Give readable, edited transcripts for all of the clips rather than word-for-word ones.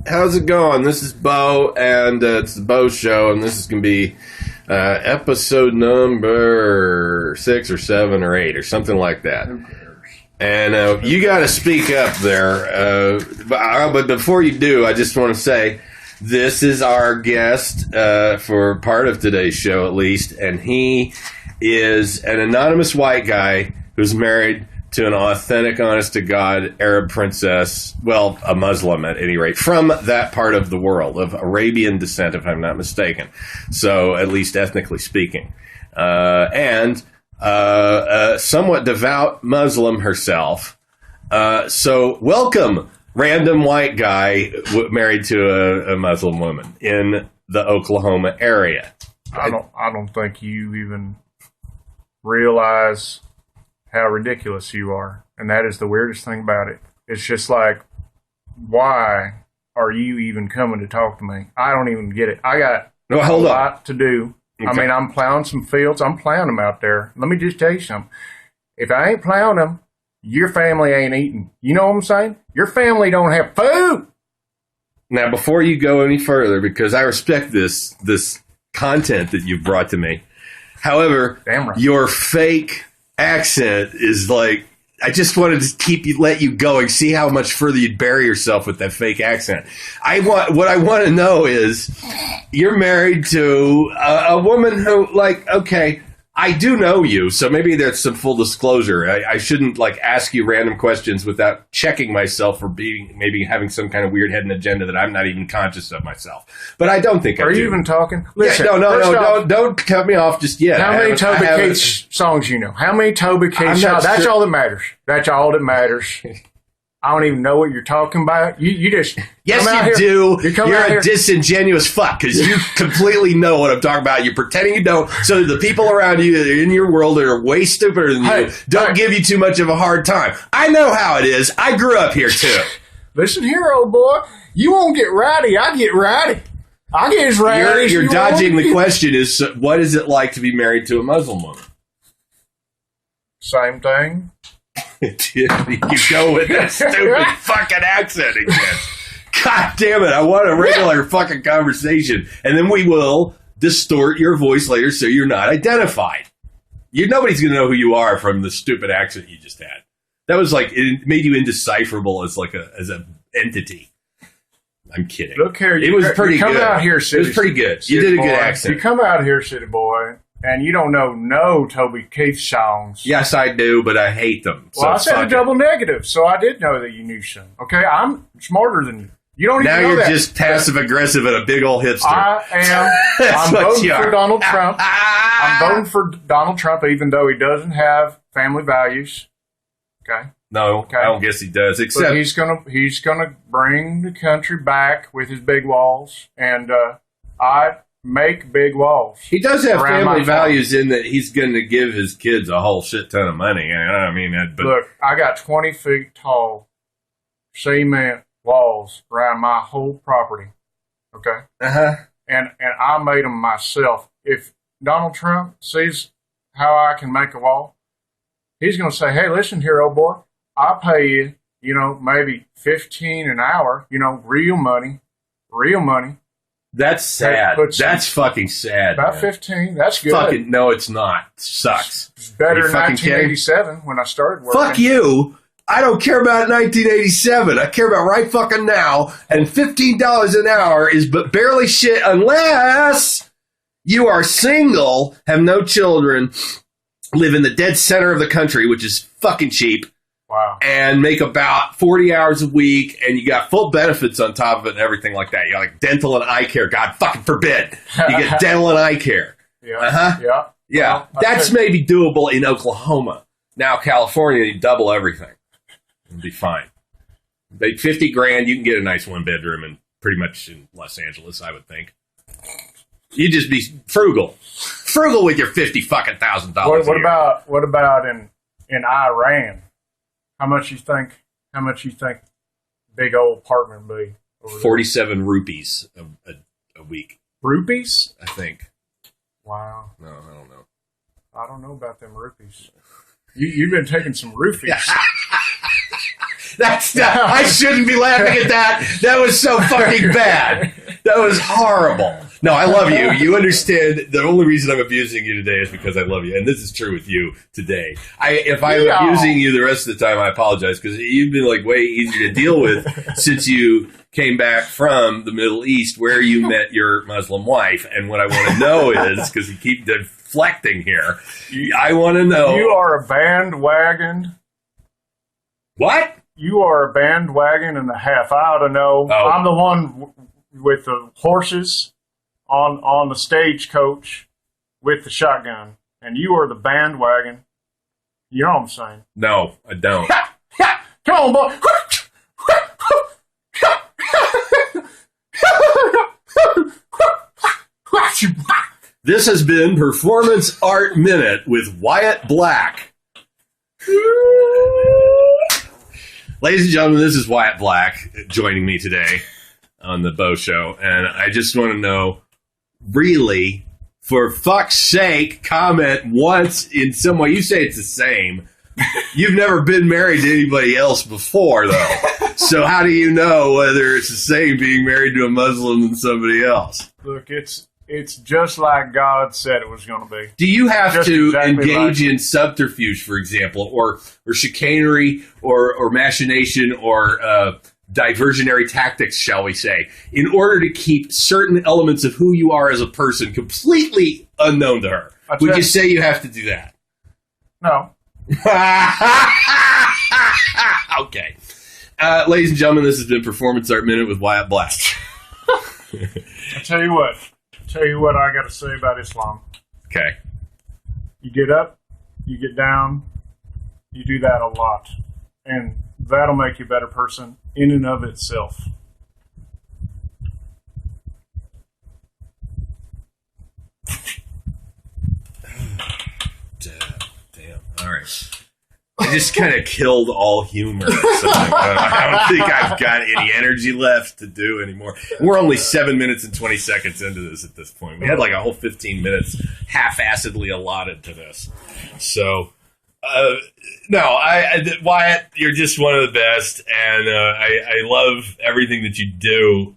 how's it going? This is Beau, and it's the Beau Show, and this is going to be episode number 6 or 7 or 8 or something like that. And you got to speak up there. But before you do, I just want to say this is our guest for part of today's show, at least, and he is an anonymous white guy who's married to an authentic, honest-to-God Arab princess, well, a Muslim at any rate, from that part of the world, of Arabian descent, if I'm not mistaken. So, at least ethnically speaking. And a somewhat devout Muslim herself. So, welcome, random white guy married to a Muslim woman in the Oklahoma area. I don't think you even realize how ridiculous you are. And that is the weirdest thing about it. It's just like, why are you even coming to talk to me? I don't even get it. I got a lot to do. Okay. I mean, I'm plowing some fields. I'm plowing them out there. Let me just tell you something. If I ain't plowing them, your family ain't eating. You know what I'm saying? Your family don't have food. Now, before you go any further, because I respect this content that you've brought to me. However, damn right. Your fake accent is like, I just wanted to let you going, see how much further you'd bury yourself with that fake accent. What I want to know is, you're married to a woman who, like, okay, I do know you, so maybe there's some full disclosure. I shouldn't, like, ask you random questions without checking myself for maybe having some kind of weird hidden agenda that I'm not even conscious of myself. But I don't think I do. Are you even talking? Listen, no, don't cut me off just yet. How many Toby Keith songs you know? How many Toby Keith songs? That's all that matters. That's all that matters. I don't even know what you're talking about. You just yes, you do. You're a disingenuous fuck because you completely know what I'm talking about. You're pretending you don't, so the people around you that are in your world that are way stupider than you don't give you too much of a hard time. I know how it is. I grew up here too. Listen here, old boy. You won't get rowdy. I get rowdy. I get as rowdy as you You're dodging the question. Is what is it like to be married to a Muslim woman? Same thing. You go with that stupid fucking accent again. God damn it. I want a regular fucking conversation. And then we will distort your voice later so you're not identified. Nobody's going to know who you are from the stupid accent you just had. That was like, it made you indecipherable as an entity. I'm kidding. Look here. It was pretty good. Come out here, city. It was pretty good. You did a good accent. You come out here, city boy. And you don't know no Toby Keith songs. Yes, I do, but I hate them. Well, I said a double negative, so I did know that you knew some. Okay, I'm smarter than you. You don't even know that. Now you're just passive-aggressive and a big old hipster. I am. I'm voting for Donald Trump. I'm voting for Donald Trump, even though he doesn't have family values. Okay? No, okay. I don't guess he does. Except but he's gonna bring the country back with his big walls, and I make big walls. He does have family values in that he's going to give his kids a whole shit ton of money. You know what I mean? But look, I got 20 feet tall cement walls around my whole property. Okay? Uh-huh. And I made them myself. If Donald Trump sees how I can make a wall, he's going to say, hey, listen here, old boy, I'll pay you, maybe $15 an hour, real money. That's sad. That's fucking sad. About 15. That's good. Fucking no, it's not. It sucks. It's better than 1987 when I started working. Fuck you. I don't care about 1987. I care about right fucking now. And $15 an hour is but barely shit unless you are single, have no children, live in the dead center of the country, which is fucking cheap. Wow. And make about 40 hours a week, and you got full benefits on top of it and everything like that. You got like dental and eye care. God fucking forbid. You get dental and eye care. Yeah. Uh-huh. Yeah. Well, that's maybe doable in Oklahoma. Now, California, you double everything. It'll be fine. Like $50,000, you can get a nice one bedroom and pretty much in Los Angeles, I would think. You just be frugal with your $50,000. What about in Iran? How much you think big old apartment would be? 47 rupees a week. Rupees? I think. Wow. No, I don't know. I don't know about them rupees. You've been taking some roofies. That's not, I shouldn't be laughing at that. That was so fucking bad. That was horrible. No, I love you. You understand. The only reason I'm abusing you today is because I love you, and this is true with you today. If I'm abusing you the rest of the time, I apologize because you've been like way easier to deal with since you came back from the Middle East, where you met your Muslim wife. And what I want to know is, because you keep deflecting here, I want to know. You are a bandwagon. What? You are a bandwagon and a half. I ought to know. Oh. I'm the one with the horses on the stagecoach with the shotgun, and you are the bandwagon. You know what I'm saying? No, I don't. Come on, boy. This has been Performance Art Minute with Wyatt Black. Ladies and gentlemen, this is Wyatt Black joining me today on the Beau Show, and I just want to know, really, for fuck's sake, comment once in some way. You say it's the same. You've never been married to anybody else before, though. So how do you know whether it's the same being married to a Muslim than somebody else? Look, it's just like God said it was going to be. Do you have to engage in subterfuge, for example, or chicanery or machination or diversionary tactics, shall we say, in order to keep certain elements of who you are as a person completely unknown to her? Would you say you have to do that? No. Okay. Ladies and gentlemen, this has been Performance Art Minute with Wyatt Black. I'll tell you what I got to say about Islam. Okay. You get up, you get down, you do that a lot. And that'll make you a better person in and of itself. Damn. All right. I just kind of killed all humor. So I don't think I've got any energy left to do anymore. We're only 7 minutes and 20 seconds into this at this point. We had like a whole 15 minutes half-assedly allotted to this. So, no, Wyatt, you're just one of the best, and I love everything that you do.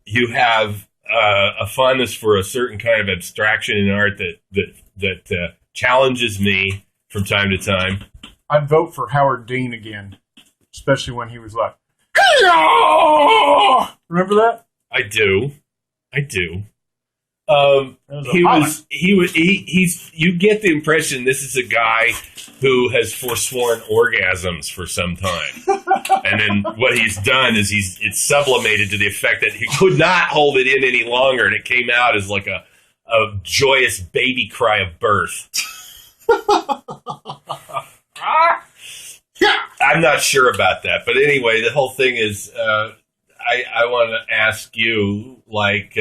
You have a fondness for a certain kind of abstraction in art that challenges me from time to time. I'd vote for Howard Dean again, especially when he was like, remember that? I do. You get the impression this is a guy who has forsworn orgasms for some time. And then what he's done is it's sublimated to the effect that he could not hold it in any longer, and it came out as like a joyous baby cry of birth. I'm not sure about that, but anyway, the whole thing is I want to ask you, like,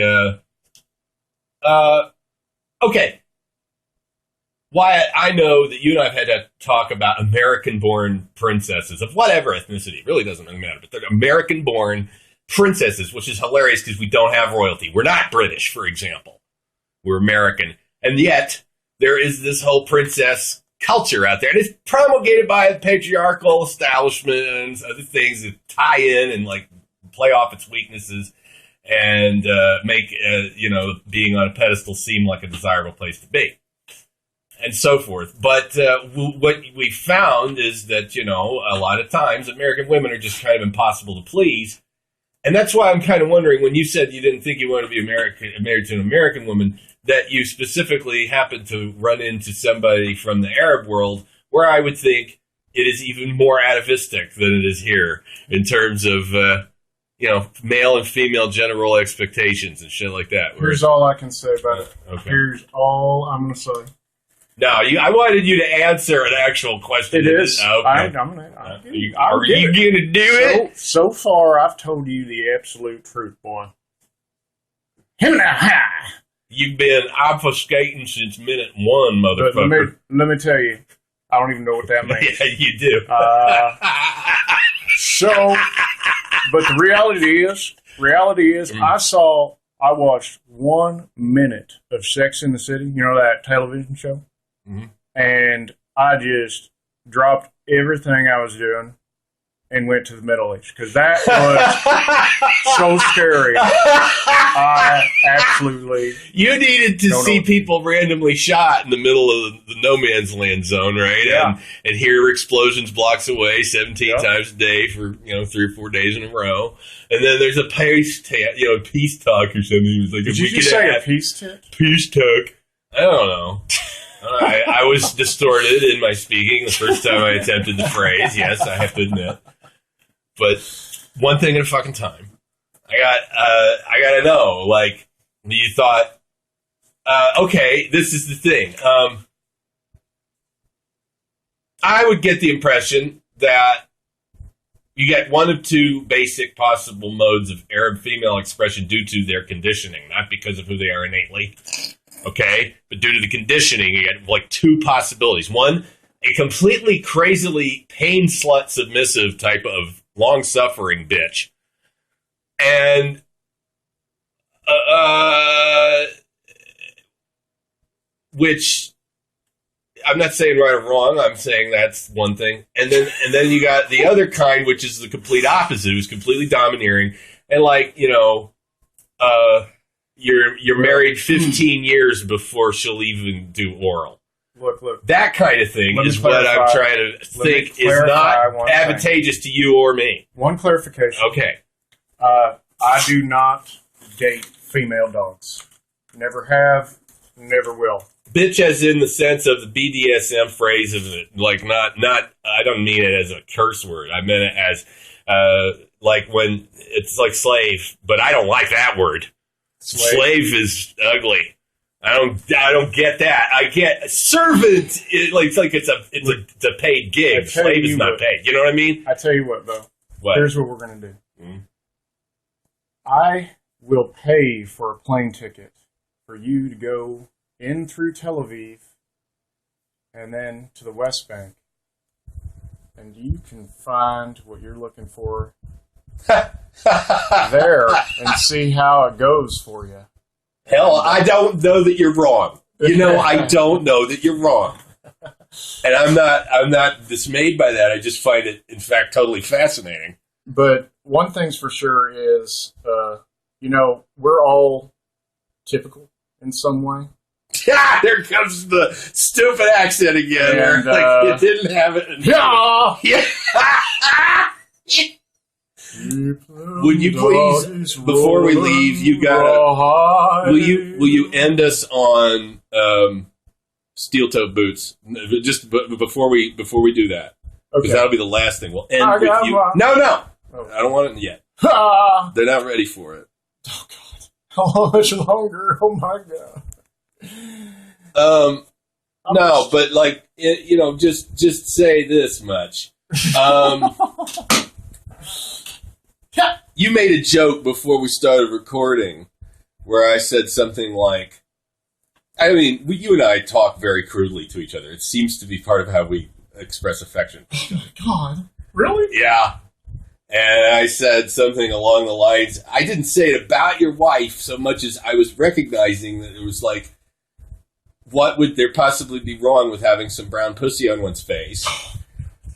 okay, Wyatt, I know that you and I have had to talk about American-born princesses of whatever ethnicity. It really doesn't really matter, but they're American-born princesses, which is hilarious because we don't have royalty. We're not British, for example. We're American, and yet there is this whole princess culture out there, and it's promulgated by a patriarchal establishment and other things that tie in and like play off its weaknesses and make being on a pedestal seem like a desirable place to be, and so forth. But what we found is that a lot of times American women are just kind of impossible to please, and that's why I'm kind of wondering, when you said you didn't think you wanted to be married to an American woman, that you specifically happened to run into somebody from the Arab world, where I would think it is even more atavistic than it is here in terms of, male and female gender role expectations and shit like that. Here's all I can say about it. Okay. Here's all I'm going to say. No, I wanted you to answer an actual question. It is. Okay. Are you going to do it? So far, I've told you the absolute truth, boy. Him now, high. You've been obfuscating since minute one, motherfucker. Let me tell you, I don't even know what that means. Yeah, you do. But the reality is, I watched 1 minute of Sex in the City, that television show, and I just dropped everything I was doing, and went to the Middle East, because that was so scary. I absolutely. You needed to see people randomly shot in the middle of the no man's land zone, right? Yeah. And hear explosions blocks away 17 times a day for 3 or 4 days in a row. And then there's a peace talk or something. It was like, did you just say a peace talk? Peace talk. I don't know. I was distorted in my speaking the first time I attempted the phrase. Yes, I have to admit. But one thing at a fucking time. I gotta know. Like, you thought, okay, this is the thing. I would get the impression that you get one of two basic possible modes of Arab female expression due to their conditioning, not because of who they are innately. Okay? But due to the conditioning, you get like two possibilities. One, a completely crazily pain slut submissive type of long-suffering bitch. And which I'm not saying right or wrong, I'm saying that's one thing. And then you got the other kind, which is the complete opposite, who's completely domineering and like, you're married 15 years before she'll even do oral. Look. That kind of thing is what I'm trying to think is not advantageous to you or me. One clarification. Okay. I do not date female dogs. Never have, never will. Bitch as in the sense of the BDSM phrase of it, like not, I don't mean it as a curse word. I meant it as, like when it's like slave, but I don't like that word. Slave is ugly. I don't get that. I get servant. It's a paid gig. Slave is not paid. You know what I mean? I tell you what, though. What? Here's what we're gonna do. Mm-hmm. I will pay for a plane ticket for you to go in through Tel Aviv and then to the West Bank, and you can find what you're looking for there and see how it goes for you. Hell, I don't know that you're wrong. I don't know that you're wrong. And I'm not dismayed by that. I just find it, in fact, totally fascinating. But one thing's for sure is, we're all typical in some way. Yeah, there comes the stupid accent again. And, like you didn't have it. Yeah. Would you please, before we leave, will you end us on steel toe boots? Just before we do that, because that'll be the last thing. We'll end with you. No, I don't want it yet. They're not ready for it. Oh God, how much longer? Oh my God. No, but like just say this much. You made a joke before we started recording where I said something like, you and I talk very crudely to each other. It seems to be part of how we express affection. Oh my God. Really? Yeah. And I said something along the lines, I didn't say it about your wife so much as I was recognizing that it was like, what would there possibly be wrong with having some brown pussy on one's face?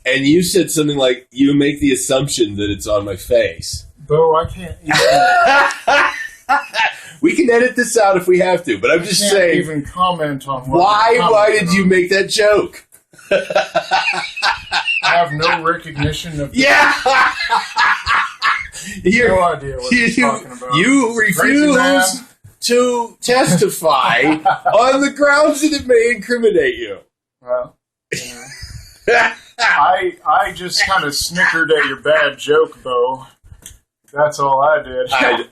And you said something like, you make the assumption that it's on my face. Beau, I can't even... We can edit this out if we have to, but I'm just saying... even comment on what... Why did you make that joke? I have no recognition of... Yeah! No idea what you're talking about. You refuse to testify on the grounds that it may incriminate you. Well, I just kind of snickered at your bad joke, Beau. That's all I did. I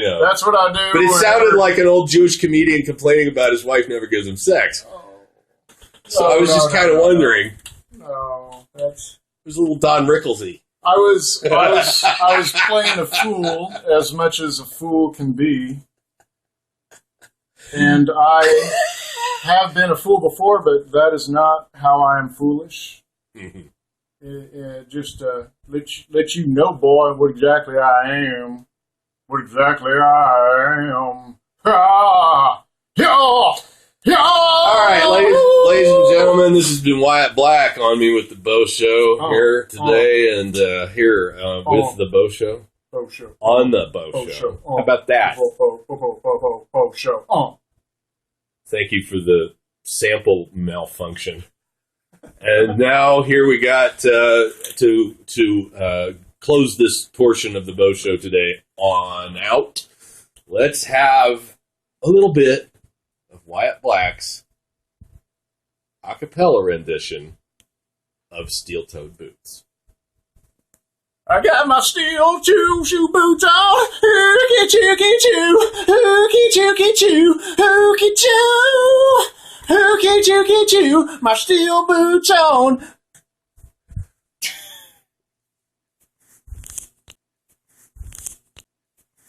know. That's what I do. But it sounded like an old Jewish comedian complaining about his wife never gives him sex. So I was just kind of wondering. No, that's... It was a little Don Rickles-y. I was playing a fool as much as a fool can be. And I have been a fool before, but that is not how I am foolish. Mm-hmm. Just let you know, boy, what exactly I am. What exactly I am. All right, ladies and gentlemen. gentlemen, this has been Wyatt Black on me with the Beau Show here today, and here with the Beau Show. Beau Show. On the Beau Show. How about that? Beau Show. Thank you for the sample malfunction. And now here we got to close this portion of the Beau Show today on out. Let's have a little bit of Wyatt Black's a cappella rendition of Steel-Toed Boots. I got my steel-toe shoe boots on. Hooky chooky choo, hooky chooky choo, hooky choo, hooky chooky choo. My steel boots on.